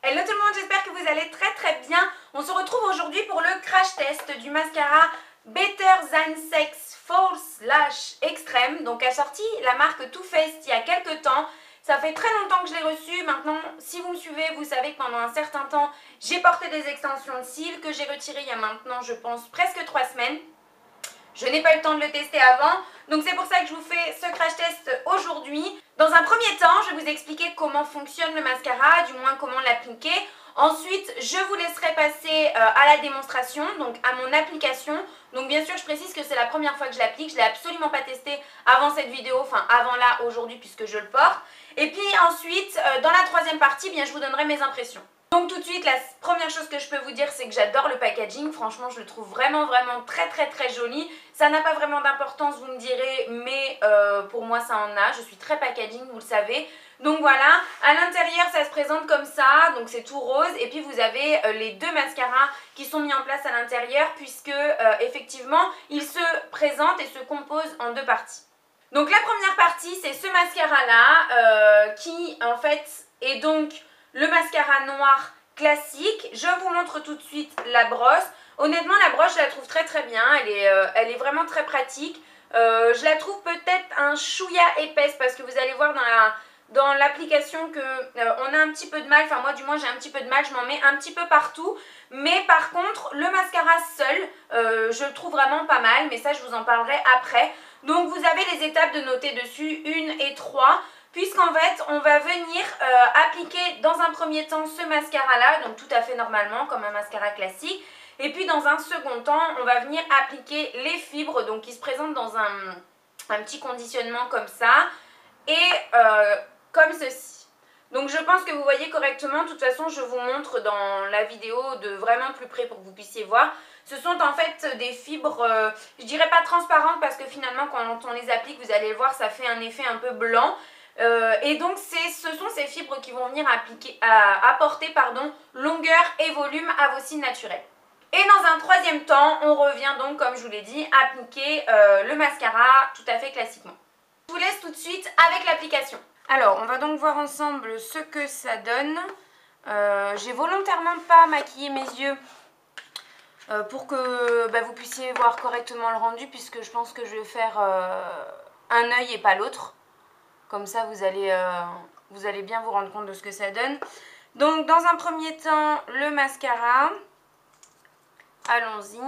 Hello tout le monde, j'espère que vous allez très bien. On se retrouve aujourd'hui pour le crash test du mascara Better Than Sex False Lash Extreme. Donc a sorti la marque Too Faced il y a quelques temps. Ça fait très longtemps que je l'ai reçu. Maintenant, si vous me suivez, vous savez que pendant un certain temps, j'ai porté des extensions de cils que j'ai retirées il y a maintenant, je pense, presque 3 semaines. Je n'ai pas eu le temps de le tester avant, donc c'est pour ça que je vous fais ce crash test aujourd'hui. Dans un premier temps, je vais vous expliquer comment fonctionne le mascara, du moins comment l'appliquer. Ensuite, je vous laisserai passer à la démonstration, donc à mon application. Donc bien sûr, je précise que c'est la première fois que je l'applique, je ne l'ai absolument pas testé avant cette vidéo, enfin avant là, aujourd'hui, puisque je le porte. Et puis ensuite, dans la troisième partie, bien, je vous donnerai mes impressions. Donc tout de suite, la première chose que je peux vous dire, c'est que j'adore le packaging. Franchement, je le trouve vraiment très joli. Ça n'a pas vraiment d'importance, vous me direz, mais pour moi, ça en a. Je suis très packaging, vous le savez. Donc voilà, à l'intérieur, ça se présente comme ça. Donc c'est tout rose. Et puis vous avez les deux mascaras qui sont mis en place à l'intérieur, puisque effectivement, ils se présentent et se composent en deux parties. Donc la première partie, c'est ce mascara-là, qui en fait est donc le mascara noir classique. Je vous montre tout de suite la brosse. Honnêtement, la brosse, je la trouve très bien. Elle est vraiment très pratique. Je la trouve peut-être un chouïa épaisse parce que vous allez voir dans l'application qu'on a un petit peu de mal. Enfin, moi, du moins, j'ai un petit peu de mal. Je m'en mets un petit peu partout. Mais par contre, le mascara seul, je le trouve vraiment pas mal. Mais ça, je vous en parlerai après. Donc, vous avez les étapes de noter dessus, 1 et 3. Puisqu'en fait, on va venir appliquer dans un premier temps ce mascara-là, donc tout à fait normalement, comme un mascara classique. Et puis dans un second temps, on va venir appliquer les fibres, donc qui se présentent dans un petit conditionnement comme ça, et comme ceci. Donc je pense que vous voyez correctement, de toute façon je vous montre dans la vidéo de vraiment plus près pour que vous puissiez voir. Ce sont en fait des fibres, je dirais pas transparentes parce que finalement quand on les applique, vous allez le voir, ça fait un effet un peu blanc. Et donc ce sont ces fibres qui vont venir apporter longueur et volume à vos cils naturels. Et dans un troisième temps, on revient donc, comme je vous l'ai dit, appliquer le mascara tout à fait classiquement. Je vous laisse tout de suite avec l'application. Alors, on va donc voir ensemble ce que ça donne. J'ai volontairement pas maquillé mes yeux pour que vous puissiez voir correctement le rendu, puisque je pense que je vais faire un œil et pas l'autre. Comme ça, vous allez bien vous rendre compte de ce que ça donne. Donc, dans un premier temps, le mascara. Allons-y.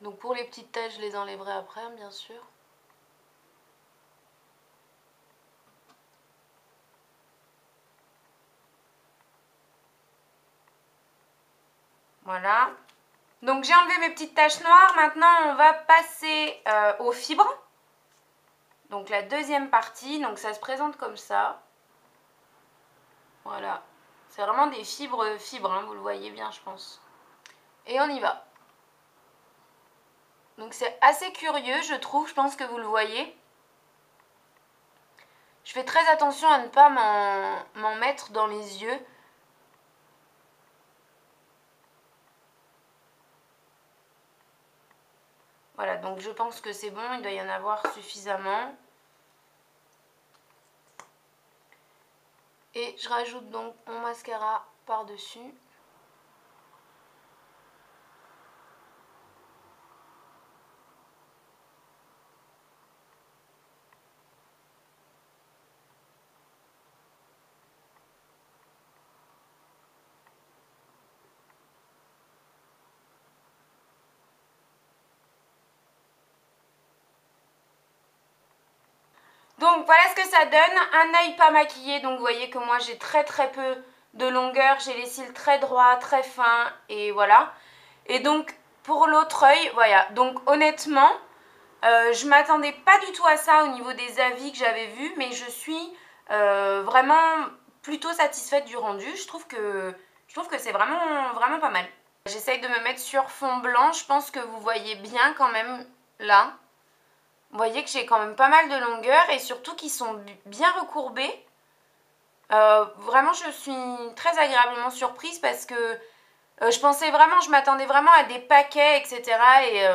Donc, pour les petites taches, je les enlèverai après, bien sûr. Voilà. Donc j'ai enlevé mes petites taches noires. Maintenant on va passer aux fibres. Donc la deuxième partie. Donc ça se présente comme ça. Voilà. C'est vraiment des fibres, hein, vous le voyez bien je pense. Et on y va. Donc c'est assez curieux je trouve. Je pense que vous le voyez. Je fais très attention à ne pas m'en mettre dans les yeux. Voilà, donc je pense que c'est bon, il doit y en avoir suffisamment. Et je rajoute donc mon mascara par-dessus. Donc voilà ce que ça donne, un œil pas maquillé, donc vous voyez que moi j'ai très peu de longueur, j'ai les cils très droits, très fins, et voilà. Et donc pour l'autre œil, voilà, donc honnêtement, je m'attendais pas du tout à ça au niveau des avis que j'avais vus, mais je suis vraiment plutôt satisfaite du rendu, je trouve que c'est vraiment pas mal. J'essaye de me mettre sur fond blanc, je pense que vous voyez bien quand même là. Vous voyez que j'ai quand même pas mal de longueur et surtout qu'ils sont bien recourbés. Vraiment, je suis très agréablement surprise parce que je m'attendais vraiment à des paquets, etc. Et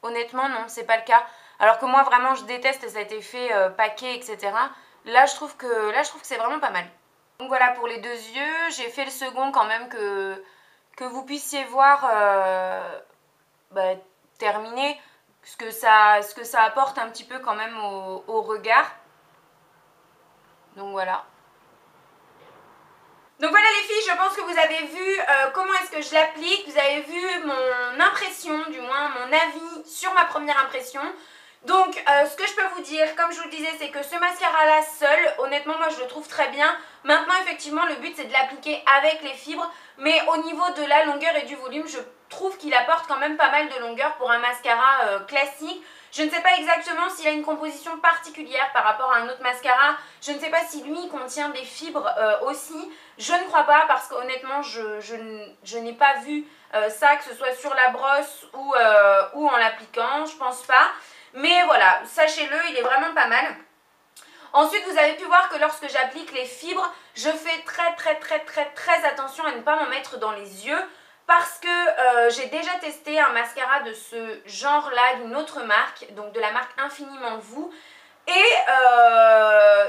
honnêtement, non, c'est pas le cas. Alors que moi, vraiment, je déteste cet effet paquet, etc. Là, je trouve que c'est vraiment pas mal. Donc voilà pour les 2 yeux. J'ai fait le second quand même que vous puissiez voir bah, terminer ce que ça apporte un petit peu quand même au regard. Donc voilà. Donc voilà les filles, je pense que vous avez vu comment est-ce que je l'applique, vous avez vu mon impression, du moins mon avis sur ma première impression. Donc ce que je peux vous dire, comme je vous le disais, c'est que ce mascara là seul, honnêtement moi je le trouve très bien. Maintenant effectivement le but c'est de l'appliquer avec les fibres, mais au niveau de la longueur et du volume, je trouve qu'il apporte quand même pas mal de longueur pour un mascara classique. Je ne sais pas exactement s'il a une composition particulière par rapport à un autre mascara. Je ne sais pas si lui contient des fibres aussi. Je ne crois pas parce qu'honnêtement, je n'ai pas vu ça, que ce soit sur la brosse ou en l'appliquant. Je pense pas. Mais voilà, sachez-le, il est vraiment pas mal. Ensuite, vous avez pu voir que lorsque j'applique les fibres, je fais très attention à ne pas m'en mettre dans les yeux. Parce que j'ai déjà testé un mascara de ce genre-là, d'une autre marque, donc de la marque Infiniment Vous. Et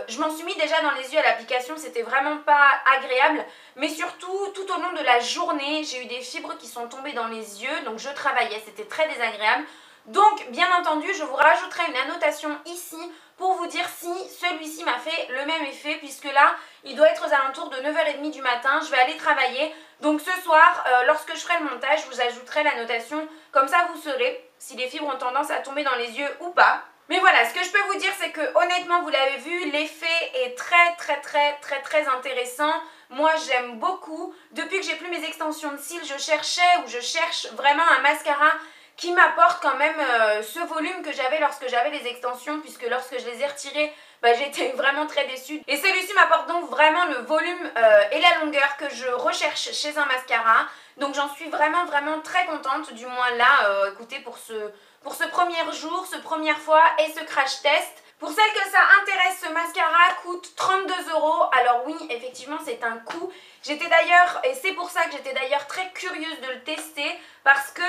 je m'en suis mis déjà dans les yeux à l'application, c'était vraiment pas agréable. Mais surtout, tout au long de la journée, j'ai eu des fibres qui sont tombées dans les yeux, donc je travaillais, c'était très désagréable. Donc, bien entendu, je vous rajouterai une annotation ici pour vous dire si celui-ci m'a fait le même effet, puisque là, il doit être aux alentours de 9h30 du matin, je vais aller travailler. Donc ce soir, lorsque je ferai le montage, je vous ajouterai l'annotation, comme ça vous saurez si les fibres ont tendance à tomber dans les yeux ou pas. Mais voilà, ce que je peux vous dire, c'est que honnêtement, vous l'avez vu, l'effet est très intéressant. Moi, j'aime beaucoup. Depuis que j'ai plus mes extensions de cils, je cherche vraiment un mascara qui m'apporte quand même ce volume que j'avais lorsque j'avais les extensions, puisque lorsque je les ai retirées, bah, j'étais vraiment très déçue. Et celui-ci m'apporte donc vraiment le volume et la longueur que je recherche chez un mascara. Donc j'en suis vraiment très contente, du moins là, écoutez, pour ce premier jour, ce première fois et ce crash test. Pour celles que ça intéresse, ce mascara coûte 32 €. Alors oui, effectivement, c'est un coût. J'étais d'ailleurs, et c'est pour ça que j'étais d'ailleurs très curieuse de le tester, parce que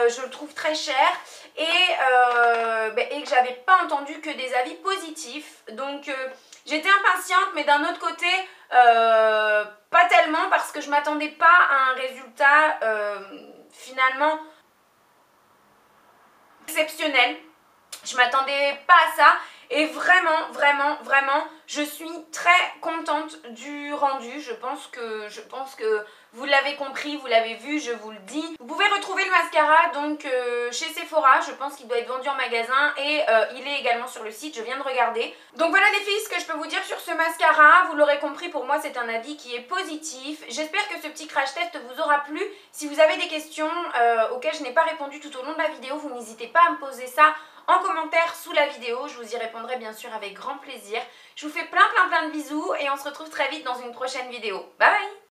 je le trouve très cher et que j'avais pas entendu que des avis positifs. Donc j'étais impatiente, mais d'un autre côté, pas tellement, parce que je m'attendais pas à un résultat finalement exceptionnel. Je m'attendais pas à ça. Et vraiment, je suis très contente du rendu. Je pense que vous l'avez compris, vous l'avez vu, je vous le dis. Vous pouvez retrouver le mascara donc chez Sephora. Je pense qu'il doit être vendu en magasin et il est également sur le site, je viens de regarder. Donc voilà les filles, ce que je peux vous dire sur ce mascara. Vous l'aurez compris, pour moi c'est un avis qui est positif. J'espère que ce petit crash test vous aura plu. Si vous avez des questions auxquelles je n'ai pas répondu tout au long de la vidéo, vous n'hésitez pas à me poser ça en commentaire sous la vidéo, je vous y répondrai bien sûr avec grand plaisir. Je vous fais plein de bisous et on se retrouve très vite dans une prochaine vidéo. Bye bye!